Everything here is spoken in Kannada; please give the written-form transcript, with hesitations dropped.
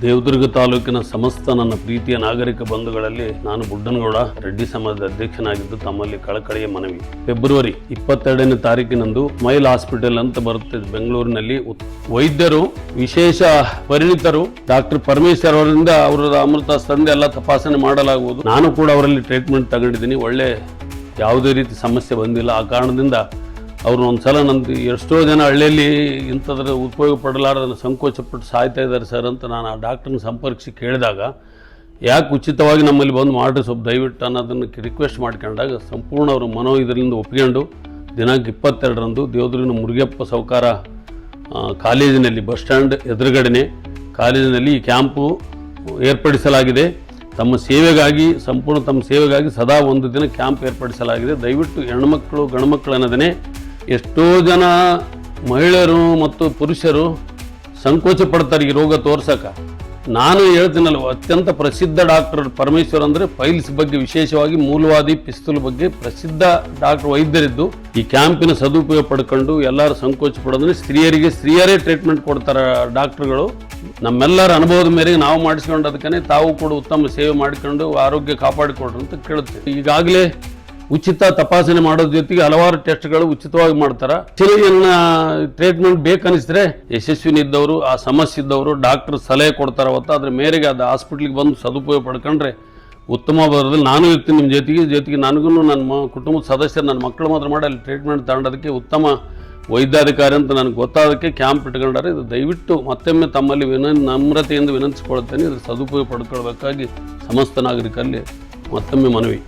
ದೇವದುರ್ಗ ತಾಲೂಕಿನ ಸಮಸ್ತ ನನ್ನ ಪ್ರೀತಿಯ ನಾಗರಿಕ ಬಂಧುಗಳಲ್ಲಿ ನಾನು ಬುಡ್ಡನಗೌಡ ರೆಡ್ಡಿ ಸಮಾಜದ ಅಧ್ಯಕ್ಷನಾಗಿದ್ದು ತಮ್ಮಲ್ಲಿ ಕಳಕಳಿಯ ಮನವಿ. ಫೆಬ್ರವರಿ 22ನೇ ತಾರೀಕಿನಂದು ಸ್ಮೈಲ್ ಹಾಸ್ಪಿಟಲ್ ಅಂತ ಬರುತ್ತೆ ಬೆಂಗಳೂರಿನಲ್ಲಿ. ವೈದ್ಯರು ವಿಶೇಷ ಪರಿಣಿತರು ಡಾಕ್ಟರ್ ಪರಮೇಶ್ವರ್ ಅವರಿಂದ ಅವರ ಅಮೃತ ತಂದೆ ಎಲ್ಲ ತಪಾಸಣೆ ಮಾಡಲಾಗುವುದು. ನಾನು ಕೂಡ ಅವರಲ್ಲಿ ಟ್ರೀಟ್ಮೆಂಟ್ ತಗೊಂಡಿದ್ದೀನಿ. ಒಳ್ಳೆ ಯಾವುದೇ ರೀತಿ ಸಮಸ್ಯೆ ಬಂದಿಲ್ಲ. ಆ ಕಾರಣದಿಂದ ಅವರು ಒಂದ್ಸಲ ನಂದು ಎಷ್ಟೋ ಜನ ಹಳ್ಳಿಯಲ್ಲಿ ಇಂಥದ್ರ ಉಪಯೋಗ ಪಡಲಾರದ ಸಂಕೋಚಪಟ್ಟು ಸಾಯ್ತಾ ಇದ್ದಾರೆ ಸರ್ ಅಂತ ನಾನು ಆ ಡಾಕ್ಟ್ರನ್ನ ಸಂಪರ್ಕಿಸಿ ಕೇಳಿದಾಗ, ಯಾಕೆ ಉಚಿತವಾಗಿ ನಮ್ಮಲ್ಲಿ ಬಂದು ಮಾಡಿರಿ ಸ್ವಲ್ಪ ದಯವಿಟ್ಟು ಅನ್ನೋದನ್ನು ರಿಕ್ವೆಸ್ಟ್ ಮಾಡ್ಕೊಂಡಾಗ ಸಂಪೂರ್ಣ ಅವರು ಮನೋ ಇದರಿಂದ ಒಪ್ಕೊಂಡು ದಿನಾಂಕ 22ರಂದು ದೇವದುರ್ಗಿನ ಮುರುಗಪ್ಪ ಸೌಕಾರ ಕಾಲೇಜಿನಲ್ಲಿ ಬಸ್ ಸ್ಟ್ಯಾಂಡ್ ಎದುರುಗಡೆನೆ ಕಾಲೇಜಿನಲ್ಲಿ ಈ ಕ್ಯಾಂಪು ಏರ್ಪಡಿಸಲಾಗಿದೆ. ತಮ್ಮ ಸೇವೆಗಾಗಿ ಸಂಪೂರ್ಣ ತಮ್ಮ ಸೇವೆಗಾಗಿ ಸದಾ ಒಂದು ದಿನ ಕ್ಯಾಂಪ್ ಏರ್ಪಡಿಸಲಾಗಿದೆ. ದಯವಿಟ್ಟು ಹೆಣ್ಮಕ್ಳು ಗಂಡುಮಕ್ಕಳು ಅನ್ನೋದನ್ನೇ ಎಷ್ಟೋ ಜನ ಮಹಿಳೆಯರು ಮತ್ತು ಪುರುಷರು ಸಂಕೋಚ ಪಡ್ತಾರೆ ಈ ರೋಗ ತೋರ್ಸಕ್ಕೆ. ನಾನು ಹೇಳ್ತೀನಲ್ವ, ಅತ್ಯಂತ ಪ್ರಸಿದ್ಧ ಡಾಕ್ಟರ್ ಪರಮೇಶ್ವರ್ ಅಂದರೆ ಪೈಲ್ಸ್ ಬಗ್ಗೆ ವಿಶೇಷವಾಗಿ ಮೂಲವಾದಿ ಪಿಸ್ತೂಲ್ ಬಗ್ಗೆ ಪ್ರಸಿದ್ಧ ಡಾಕ್ಟರ್ ವೈದ್ಯರಿದ್ದು ಈ ಕ್ಯಾಂಪಿನ ಸದುಪಯೋಗ ಪಡ್ಕೊಂಡು ಎಲ್ಲರೂ ಸಂಕೋಚ ಪಡೋದ್ರೆ ಸ್ತ್ರೀಯರೇ ಟ್ರೀಟ್ಮೆಂಟ್ ಕೊಡ್ತಾರೆ ಡಾಕ್ಟರ್ಗಳು. ನಮ್ಮೆಲ್ಲರ ಅನುಭವದ ಮೇರೆಗೆ ನಾವು ಮಾಡಿಸ್ಕೊಂಡು ಅದಕ್ಕೆ ತಾವು ಕೂಡ ಉತ್ತಮ ಸೇವೆ ಮಾಡಿಕೊಂಡು ಆರೋಗ್ಯ ಕಾಪಾಡಿಕೊಡ್ರಿ ಅಂತ ಕೇಳುತ್ತೆ. ಈಗಾಗಲೇ ಉಚಿತ ತಪಾಸಣೆ ಮಾಡೋದ್ರ ಜೊತೆಗೆ ಹಲವಾರು ಟೆಸ್ಟ್ಗಳು ಉಚಿತವಾಗಿ ಮಾಡ್ತಾರೆ. ಚಿಲಿಯನ್ನ ಟ್ರೀಟ್ಮೆಂಟ್ ಬೇಕನ್ನಿಸಿದ್ರೆ ಯಶಸ್ವಿನಿದ್ದವರು ಆ ಸಮಸ್ಯೆ ಇದ್ದವರು ಡಾಕ್ಟರ್ ಸಲಹೆ ಕೊಡ್ತಾರೆ. ಅವತ್ತು ಅದ್ರ ಮೇರೆಗೆ ಅದು ಹಾಸ್ಪಿಟ್ಲಿಗೆ ಬಂದು ಸದುಪಯೋಗ ಪಡ್ಕೊಂಡ್ರೆ ಉತ್ತಮ ಬರೋದ್ರಲ್ಲಿ ನಾನು ಇರ್ತೀನಿ ನಿಮ್ಮ ಜೊತೆಗೆ ನನಗೂ ನನ್ನ ಕುಟುಂಬದ ಸದಸ್ಯರು ನನ್ನ ಮಕ್ಕಳು ಮಾತ್ರ ಮಾಡಿ ಅಲ್ಲಿ ಟ್ರೀಟ್ಮೆಂಟ್ ತಗೊಂಡೋದಕ್ಕೆ ಉತ್ತಮ ವೈದ್ಯಾಧಿಕಾರಿ ಅಂತ ನನಗೆ ಗೊತ್ತಾದಕ್ಕೆ ಕ್ಯಾಂಪ್ ಇಟ್ಕೊಂಡಾರೆ. ಇದು ದಯವಿಟ್ಟು ಮತ್ತೊಮ್ಮೆ ತಮ್ಮಲ್ಲಿ ನಮ್ರತೆಯಿಂದ ವಿನಂತಿಸ್ಕೊಳ್ತೇನೆ. ಇದ್ರ ಸದುಪಯೋಗ ಪಡ್ಕೊಳ್ಬೇಕಾಗಿ ಸಮಸ್ತ ನಾಗರಿಕರಲ್ಲಿ ಮತ್ತೊಮ್ಮೆ ಮನವಿ.